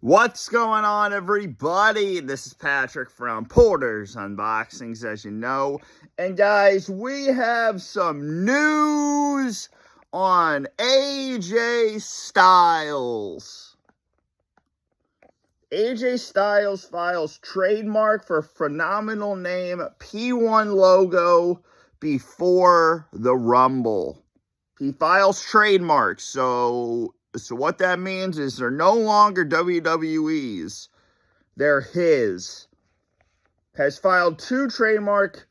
What's going on, everybody? This is Patrick from Porter's Unboxings, as you know. And guys, we have some news on AJ Styles. AJ Styles files trademark for phenomenal name P1 logo before the Rumble. He files trademark, so what that means is they're no longer WWE's. They're his. Has filed 2 trademark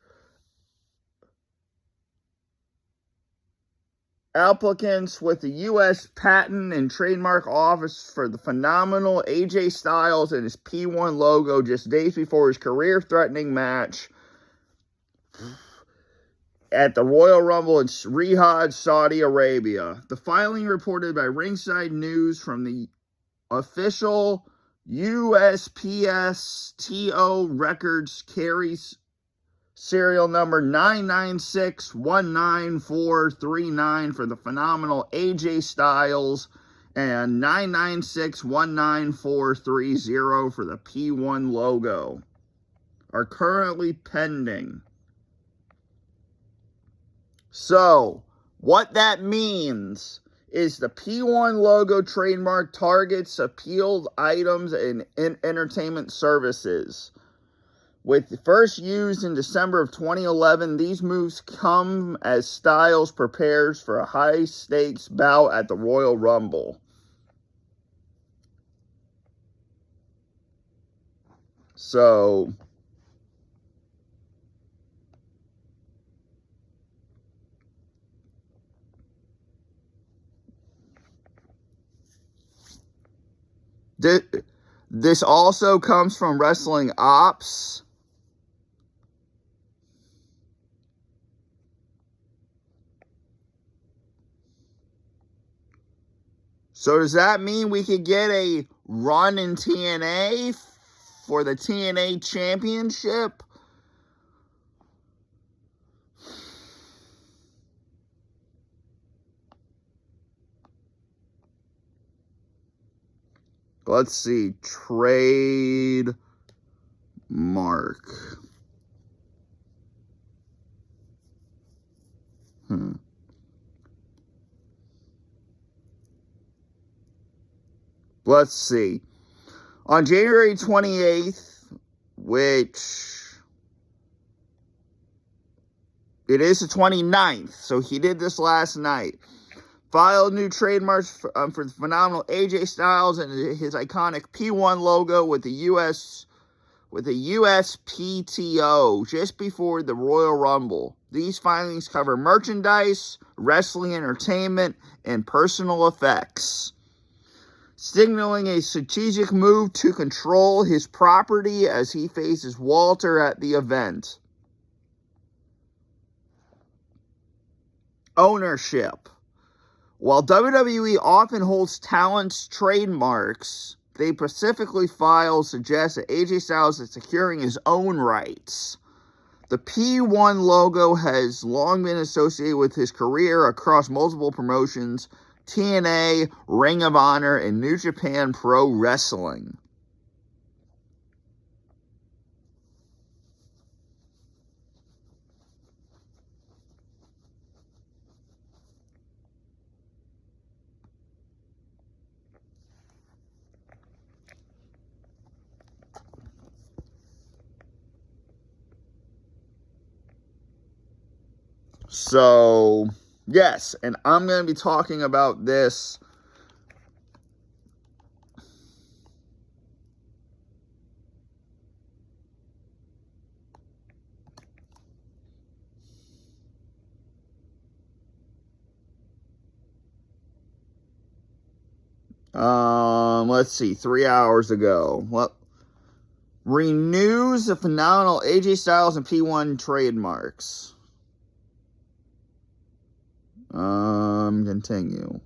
applicants with the U.S. Patent and Trademark Office for the phenomenal AJ Styles and his P1 logo just days before his career-threatening match at the Royal Rumble in Riyadh, Saudi Arabia. The filing reported by Ringside News from the official USPSTO records carries serial number 996194439 for the phenomenal AJ Styles and 996194430 for the P1 logo are currently pending. So, what that means is the P1 logo trademark targets appealed items and entertainment services. With the first used in December of 2011, these moves come as Styles prepares for a high-stakes bout at the Royal Rumble. So, this also comes from Wrestling Ops. So does that mean we could get a run in TNA for the TNA Championship? Let's see. Trademark. Let's see. On January 28th, which it is the 29th, so he did this last night. Filed new trademarks for the phenomenal AJ Styles and his iconic P1 logo with the USPTO just before the Royal Rumble. These filings cover merchandise, wrestling entertainment, and personal effects, signaling a strategic move to control his property as he faces Walter at the event. Ownership. While WWE often holds talent's trademarks, they specifically suggest that AJ Styles is securing his own rights. The P1 logo has long been associated with his career across multiple promotions, TNA, Ring of Honor, and New Japan Pro Wrestling. So, yes, and I'm going to be talking about this let's see, 3 hours ago. Well, renews the phenomenal AJ Styles and P1 trademarks. Continue.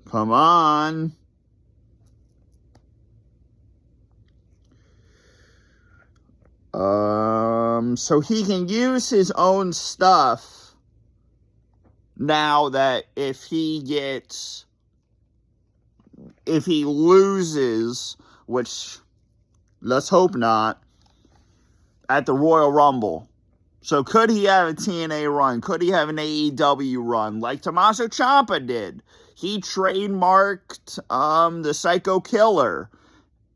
Come on. So he can use his own stuff now that if he loses, which let's hope not, at the Royal Rumble. So could he have a TNA run? Could he have an AEW run like Tommaso Ciampa did? He trademarked the Psycho Killer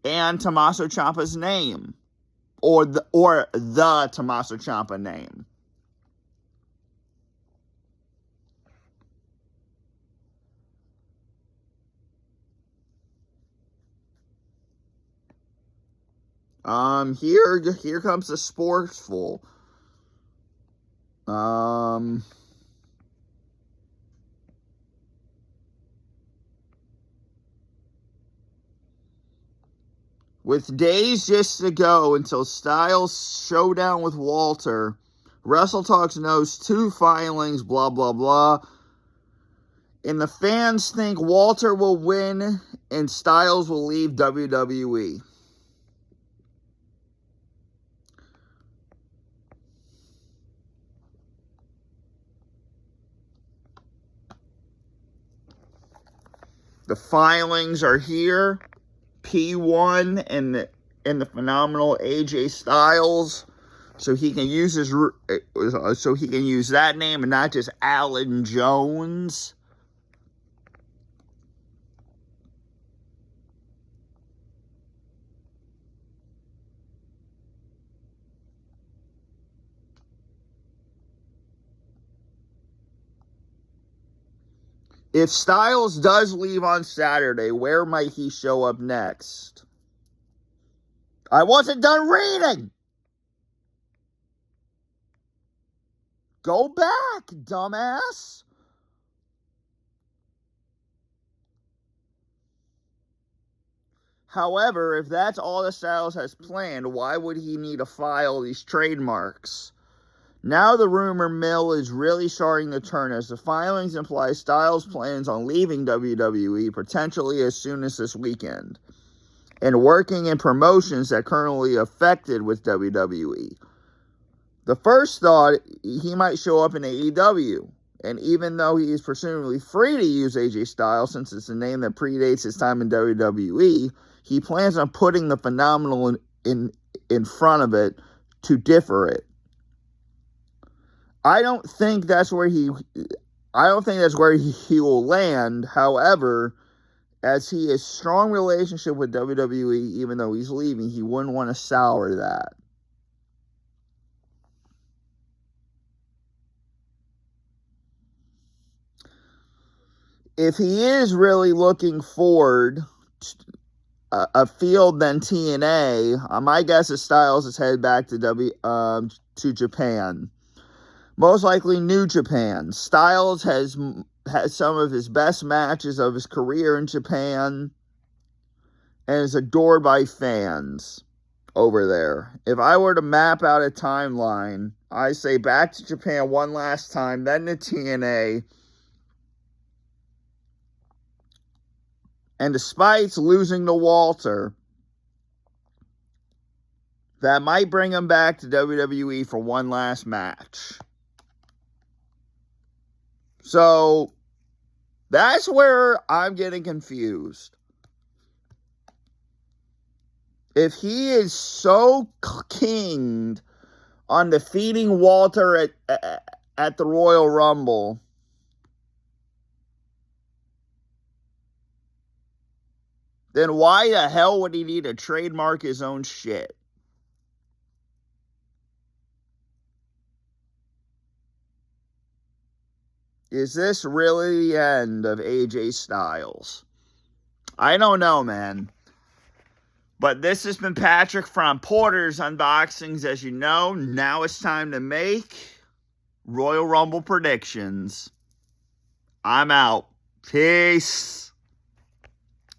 and Tommaso Ciampa's name, or the Tommaso Ciampa name. Here comes the Sportsful. With days just to go until Styles' showdown with Walter, WrestleTalks knows 2 filings, blah, blah, blah. And the fans think Walter will win and Styles will leave WWE. The filings are here. P1 and the phenomenal AJ Styles, so he can use that name and not just Alan Jones. If Styles does leave on Saturday, where might he show up next? I wasn't done reading! Go back, dumbass! However, if that's all that Styles has planned, why would he need to file these trademarks? Now the rumor mill is really starting to turn as the filings imply Styles plans on leaving WWE potentially as soon as this weekend and working in promotions that currently affected with WWE. The first thought, he might show up in AEW, and even though he is presumably free to use AJ Styles since it's a name that predates his time in WWE, he plans on putting the phenomenal in front of it to differ it. I don't think that's where he will land. However, as he has strong relationship with WWE, even though he's leaving, he wouldn't want to sour that. If he is really looking forward to a field than TNA, my guess is Styles is headed back to Japan. Most likely New Japan. Styles has some of his best matches of his career in Japan and is adored by fans over there. If I were to map out a timeline, I say back to Japan one last time, then to TNA. And despite losing to Walter, that might bring him back to WWE for one last match. So, that's where I'm getting confused. If he is so kinged on defeating Walter at the Royal Rumble, then why the hell would he need to trademark his own shit? Is this really the end of AJ Styles? I don't know, man. But this has been Patrick from Porter's Unboxings. As you know, now it's time to make Royal Rumble predictions. I'm out. Peace.